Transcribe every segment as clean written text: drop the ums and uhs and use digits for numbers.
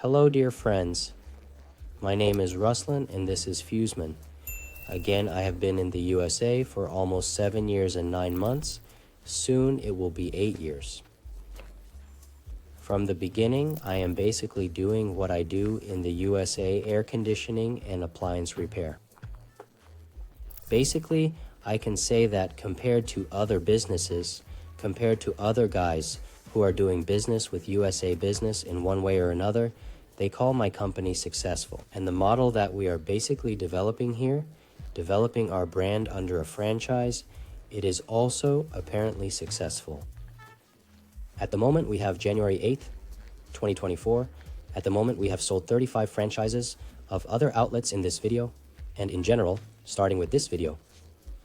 Hello dear friends, my name is Ruslan and this is Fuseman. Again, I have been in the USA for almost 7 years and 9 months. Soon it will be 8 years. From the beginning, I am basically doing what I do in the USA air conditioning and appliance repair. Basically, I can say that compared to other businesses, compared to other guys who are doing business with USA Business in one way or another, they call my company successful. And the model that we are basically developing here, developing our brand under a franchise, it is also apparently successful. At the moment, we have January 8th, 2024. At the moment, we have sold 35 franchises of other outlets in this video. And in general, starting with this video,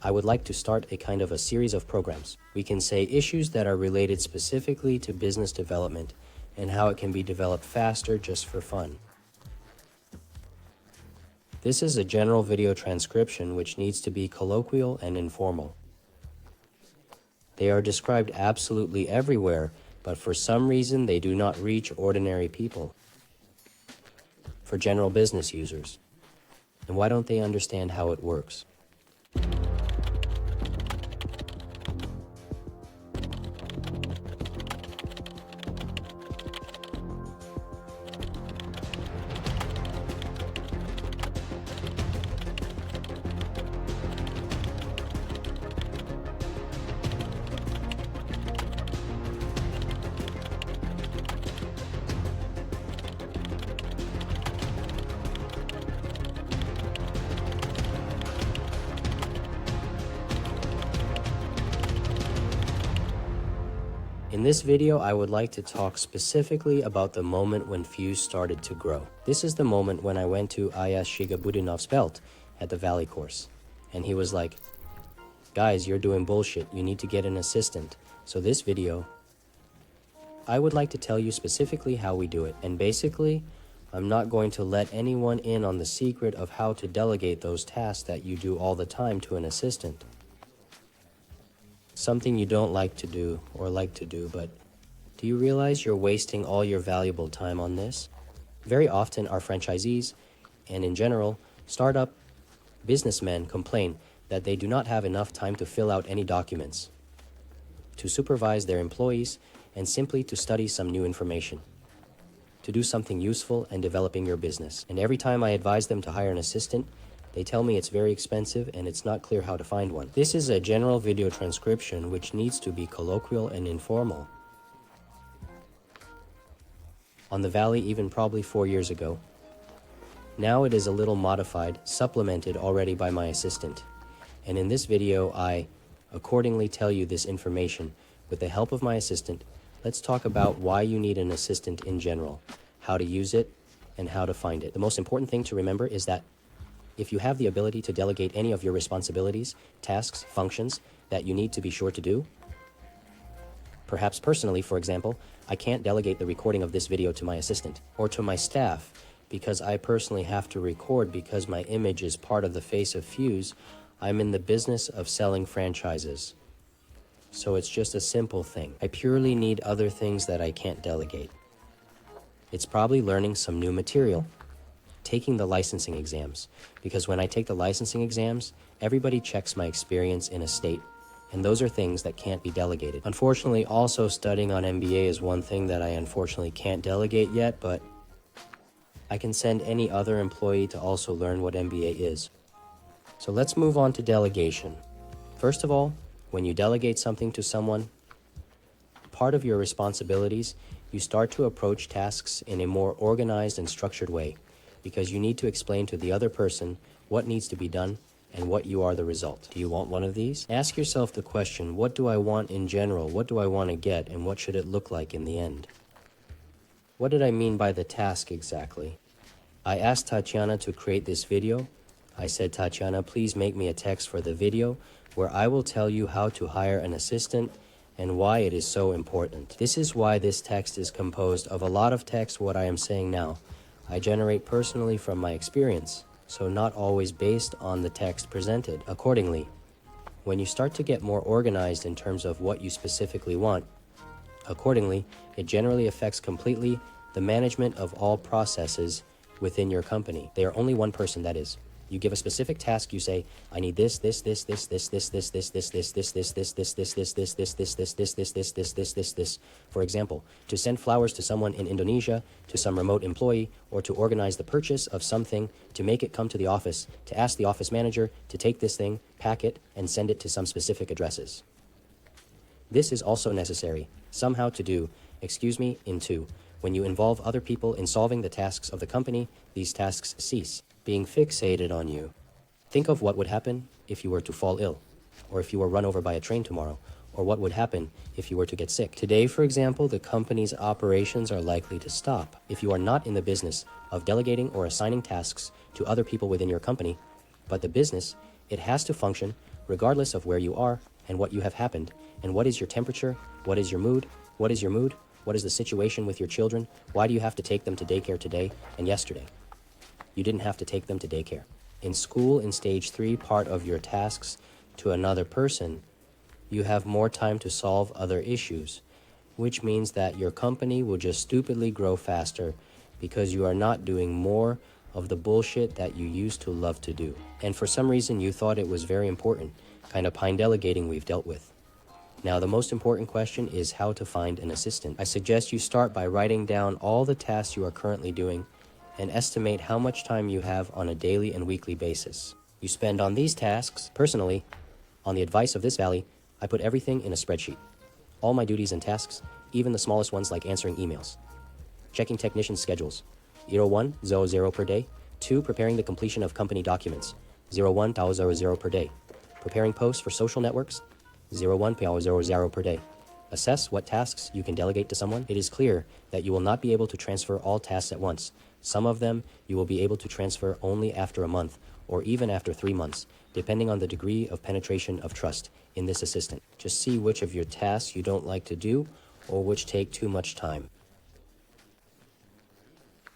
I would like to start a kind of a series of programs. We can say issues that are related specifically to business development and how it can be developed faster just for fun. This is a general video transcription which needs to be colloquial and informal. They are described absolutely everywhere, but for some reason they do not reach ordinary people. For general business users. And why don't they understand how it works? In this video, I would like to talk specifically about the moment when Fuse started to grow. This is the moment when I went to Ayaz Shigabudinov's belt at the Valley course. And he was like, guys, you're doing bullshit. You need to get an assistant. So this video, I would like to tell you specifically how we do it. And basically, I'm not going to let anyone in on the secret of how to delegate those tasks that you do all the time to an assistant. Something you don't like to do or like to do, but do you realize you're wasting all your valuable time on this? Very often our franchisees, and in general, startup businessmen complain that they do not have enough time to fill out any documents, to supervise their employees, and simply to study some new information, to do something useful and developing your business. And every time I advise them to hire an assistant, they tell me it's very expensive and it's not clear how to find one. This is a general video transcription which needs to be colloquial and informal. On the Valley, even probably 4 years ago. Now it is a little modified, supplemented already by my assistant. And in this video, I accordingly tell you this information. With the help of my assistant, let's talk about why you need an assistant in general, how to use it, and how to find it. The most important thing to remember is that if you have the ability to delegate any of your responsibilities, tasks, functions that you need to be sure to do, perhaps personally, for example, I can't delegate the recording of this video to my assistant or to my staff because I personally have to record because my image is part of the face of Fuse. I'm in the business of selling franchises. So it's just a simple thing. I purely need other things that I can't delegate. It's probably learning some new material. Taking the licensing exams, because when I take the licensing exams, everybody checks my experience in a state, and those are things that can't be delegated. Unfortunately, also studying on MBA is one thing that I unfortunately can't delegate yet, but I can send any other employee to also learn what MBA is. So let's move on to delegation. First of all, when you delegate something to someone, part of your responsibilities, you start to approach tasks in a more organized and structured way, because you need to explain to the other person what needs to be done and what you are the result. Do you want one of these? Ask yourself the question, what do I want in general? What do I want to get? And what should it look like in the end? What did I mean by the task exactly? I asked Tatiana to create this video. I said, Tatiana, please make me a text for the video where I will tell you how to hire an assistant and why it is so important. This is why this text is composed of a lot of text, what I am saying now. I generate personally from my experience, so not always based on the text presented. Accordingly, when you start to get more organized in terms of what you specifically want, accordingly, it generally affects completely the management of all processes within your company. They are only one person, that is. You give a specific task, you say, I need this. For example, to send flowers to someone in Indonesia, to some remote employee, or to organize the purchase of something, to make it come to the office, to ask the office manager to take this thing, pack it, and send it to some specific addresses. This is also necessary, somehow to do, in two. When you involve other people in solving the tasks of the company, these tasks cease being fixated on you. Think of what would happen if you were to fall ill, or if you were run over by a train tomorrow, or what would happen if you were to get sick. Today, for example, the company's operations are likely to stop. If you are not in the business of delegating or assigning tasks to other people within your company, but the business, it has to function regardless of where you are and what you have happened, and what is your temperature, what is your mood, what is your mood, what is the situation with your children, why do you have to take them to daycare today and yesterday? You didn't have to take them to daycare. In school, in stage 3, part of your tasks to another person, you have more time to solve other issues, which means that your company will just stupidly grow faster because you are not doing more of the bullshit that you used to love to do. And for some reason, you thought it was very important, kind of pine delegating we've dealt with. Now, the most important question is how to find an assistant. I suggest you start by writing down all the tasks you are currently doing and estimate how much time you have on a daily and weekly basis you spend on these tasks. Personally, on the advice of this valley, I put everything in a spreadsheet. All my duties and tasks, even the smallest ones like answering emails, checking technician schedules, 01, 00 per day, 2, preparing the completion of company documents, 01, 00 per day, preparing posts for social networks, 01, 00 per day. Assess what tasks you can delegate to someone. It is clear that you will not be able to transfer all tasks at once. Some of them you will be able to transfer only after a month or even after 3 months, depending on the degree of penetration of trust in this assistant. Just see which of your tasks you don't like to do or which take too much time.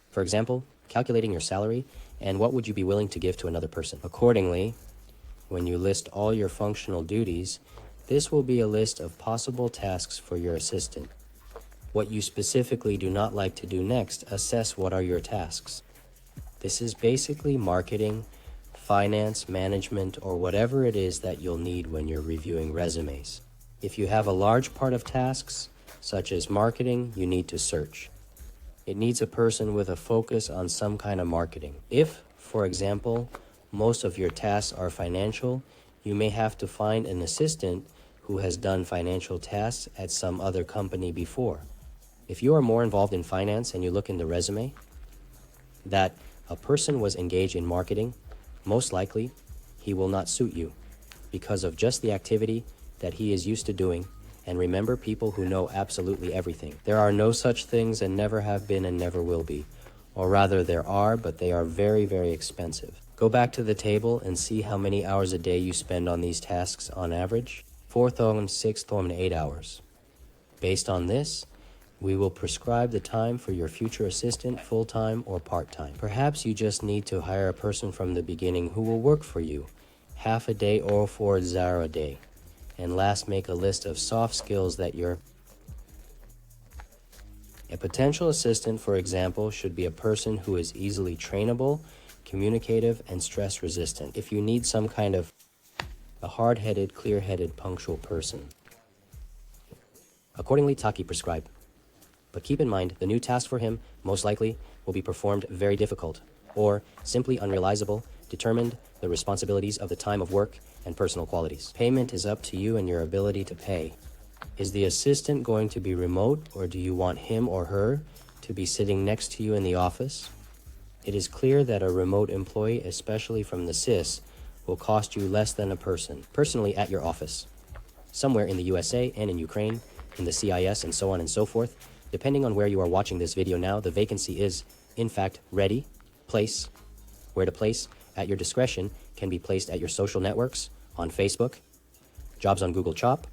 For example, calculating your salary and what would you be willing to give to another person. Accordingly, when you list all your functional duties, this will be a list of possible tasks for your assistant. What you specifically do not like to do next, assess what are your tasks. This is basically marketing, finance, management, or whatever it is that you'll need when you're reviewing resumes. If you have a large part of tasks, such as marketing, you need to search. It needs a person with a focus on some kind of marketing. If, for example, most of your tasks are financial, you may have to find an assistant who has done financial tasks at some other company before. If you are more involved in finance and you look in the resume that a person was engaged in marketing, most likely he will not suit you because of just the activity that he is used to doing. And remember, people who know absolutely everything. There are no such things and never have been and never will be. Or rather, there are, but they are very, very expensive. Go back to the table and see how many hours a day you spend on these tasks on average. 4 thom, 6 thom, 8 hours. Based on this, we will prescribe the time for your future assistant, full-time or part-time. Perhaps you just need to hire a person from the beginning who will work for you, half a day or 4 hours a day. And last, make a list of soft skills that a potential assistant, for example, should be a person who is easily trainable, communicative, and stress resistant. If you need some kind of a hard-headed, clear-headed, punctual person. Accordingly, Taki prescribed. But keep in mind, the new task for him, most likely, will be performed very difficult, or simply unrealizable, determined the responsibilities of the time of work and personal qualities. Payment is up to you and your ability to pay. Is the assistant going to be remote, or do you want him or her to be sitting next to you in the office? It is clear that a remote employee, especially from the CIS, will cost you less than a person, personally at your office, somewhere in the USA and in Ukraine, in the CIS, and so on and so forth. Depending on where you are watching this video now, the vacancy is, in fact, ready, place, where to place, at your discretion, can be placed at your social networks, on Facebook, jobs on Google Chop,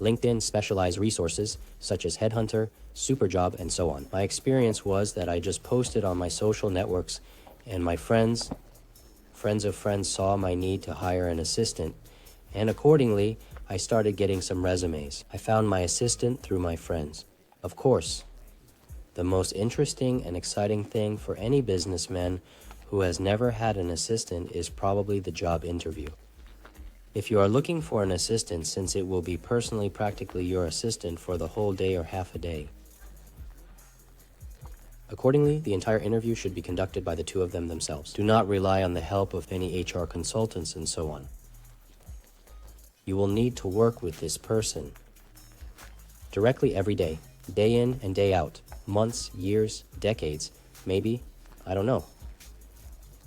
LinkedIn specialized resources such as Headhunter, Superjob, and so on. My experience was that I just posted on my social networks and my friends of friends saw my need to hire an assistant, and accordingly, I started getting some resumes. I found my assistant through my friends. Of course, The most interesting and exciting thing for any businessman who has never had an assistant is probably the job interview. If you are looking for an assistant, since it will be personally practically your assistant for the whole day or half a day. Accordingly, the entire interview should be conducted by the two of them themselves. Do not rely on the help of any HR consultants and so on. You will need to work with this person directly every day, day in and day out, months, years, decades, maybe, I don't know.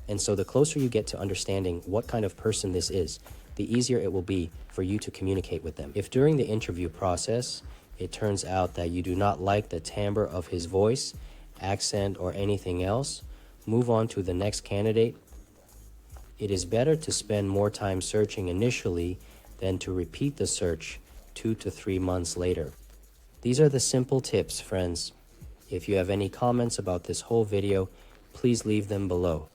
And so the closer you get to understanding what kind of person this is, the easier it will be for you to communicate with them. If during the interview process, it turns out that you do not like the timbre of his voice, accent, or anything else, move on to the next candidate. It is better to spend more time searching initially than to repeat the search 2 to 3 months later. These are the simple tips, friends. If you have any comments about this whole video, please leave them below.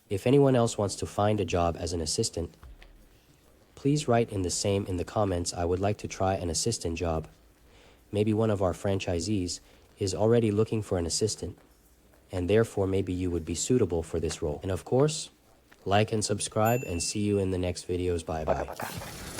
If anyone else wants to find a job as an assistant, please write in the comments, I would like to try an assistant job. Maybe one of our franchisees is already looking for an assistant, and therefore maybe you would be suitable for this role. And of course, like and subscribe, and see you in the next videos. Bye bye.